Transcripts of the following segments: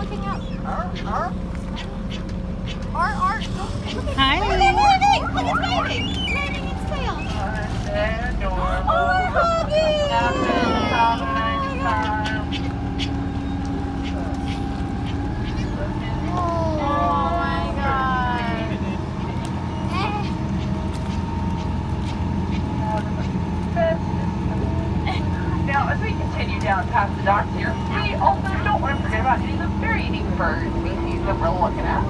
looking up. Hi. Look, it's waving. Look, it's waving. It's waving its tail. Oh, my God. Now, as we continue down past the docks here, we also don't want to forget about any of the very unique bird species that we're looking at.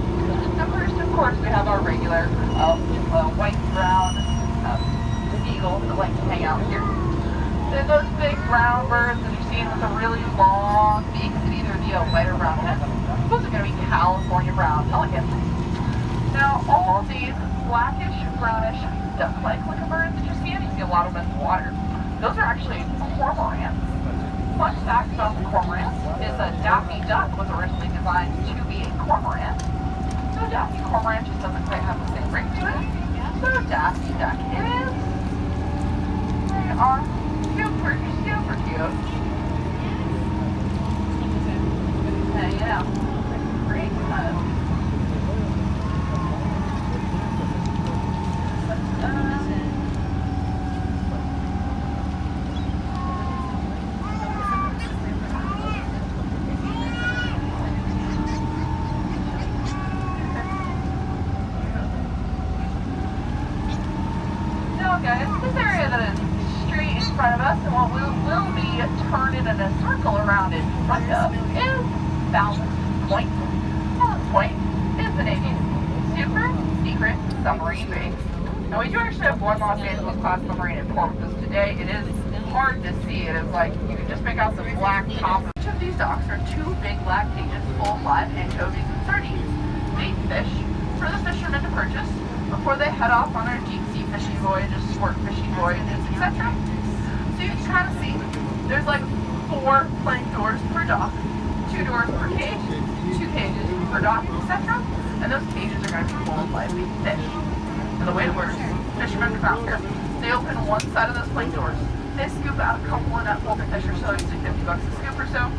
Now, first, of course, we have our regular white and brown eagles that like to hang out here. Then those big brown birds that you're seeing with the really long beaks and either the white or brown heads, those are going to be California brown pelicans. Now, all of these blackish, brownish, duck-like looking birds that you're seeing, you see a lot of them in the water. Those are actually cormorants. Fun fact about the cormorant is that Daffy Duck was originally designed to be a cormorant. So Daffy Cormorant just doesn't quite have the same ring to it. So Daffy Duck it is. They are super, super cute. Hanging out. Great fun. Guys, this area that is straight in front of us and what will be turning in a circle around in front of is Ballast Point. Ballast Point is the Navy's super secret submarine base. Now we do actually have one Los Angeles class submarine in port with us today. It is hard to see. It is like you can just make out the black top. Each of these docks are two big black cages full of live anchovies and sardines. Bait fish for the fishermen to purchase before they head off on their deep sea fishing voyages, sport fishing voyages, etc. So you can kind of see there's like 4 plank doors per dock, 2 doors per cage, 2 cages per dock, etc. And those cages are going to be full of live bait fish. And the way it works, fishermen come out here, they open one side of those plank doors, they scoop out a couple of netful of fish or so, usually $50 a scoop or so,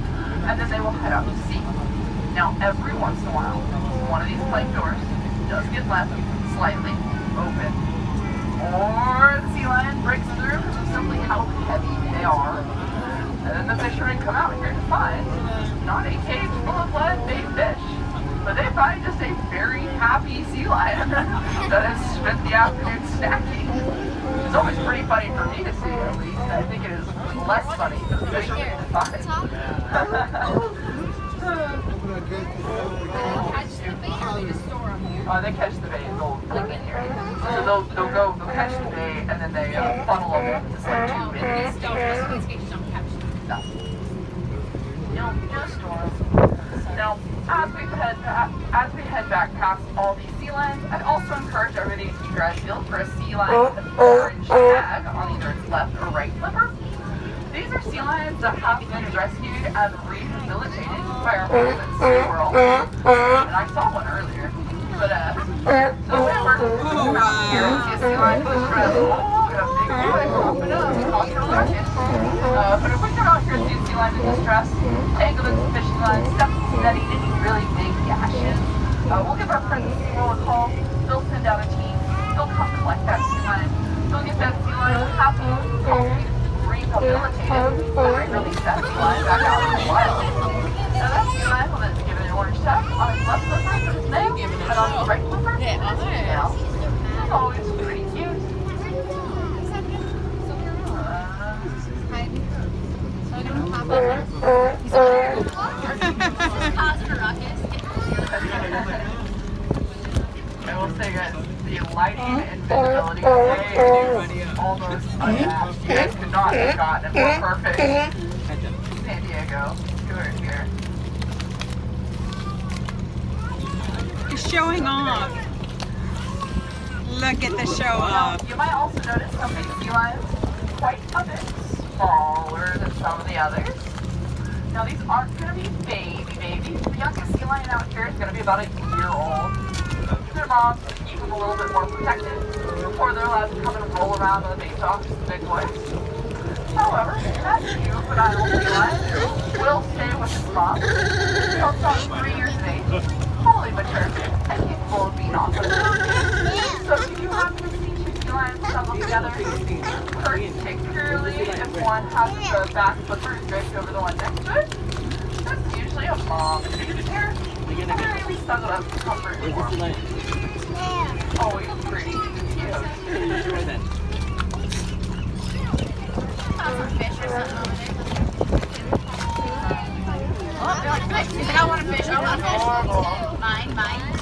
and then they will head out to sea. Now every once in a while, one of these plank doors does get left slightly open, or the sea lion breaks through because of simply how heavy they are, and then the fishermen come out here to find not a cage full of live bait fish, but they find just a very happy sea lion that has spent the afternoon snacking. It's always pretty funny for me to see, at least. I think it is less funny for the fishermen to find. They catch the bait and they'll bring it here. So they'll catch the bait and then they funnel them into this like tube in these cages. No. Just store them. Now, as we head back past all these sea lions, I'd also encourage everybody to keep your eyes peeled for a sea lion with an orange tag on either its left or right flipper. These are sea lions that have been rescued and rehabilitated by our friends at Seaport. And I saw one earlier. But, so we were out here and see a sea lion with a stress. Oh, we got a big boy popping up. It caused a ruckus. But if we come out here and see a sea lion in distress, angling the fishing line, stuck steady in any really big gashes, we'll give our friends at Seaport a call. They'll send out a team. They'll come collect that sea lion. They'll get that sea lion happy, healthy, rehabilitated, and release that sea lion back out in the wild. Now that sea lion will then give it an orange tag on its left flipper for its name, and on its right flipper for its female. It's always pretty cute. I will say, guys, the lighting and visibility today is almost unmatched. You guys could not have gotten a more perfect San Diego tour here. He's showing off. Look at the show off. You might also notice some of these sea lions quite a bit smaller than some of the others. Now these aren't going to be babies. The youngest sea lion out here is going to be about a year old. Their moms keep them a little bit more protected before they're allowed to come and roll around on the bait docks with the big boys. However, that juvenile sea lion will stay with its mom. They'll start breeding one has the back flippers draped over the one next to it. That's usually a mom and baby pair. And they're really snuggled up to comfort and warm. Always pretty cute. Enjoy that. Some fish or something over there. Oh, they're like fish. She's like, I want a fish. I want a fish. Mine, mine.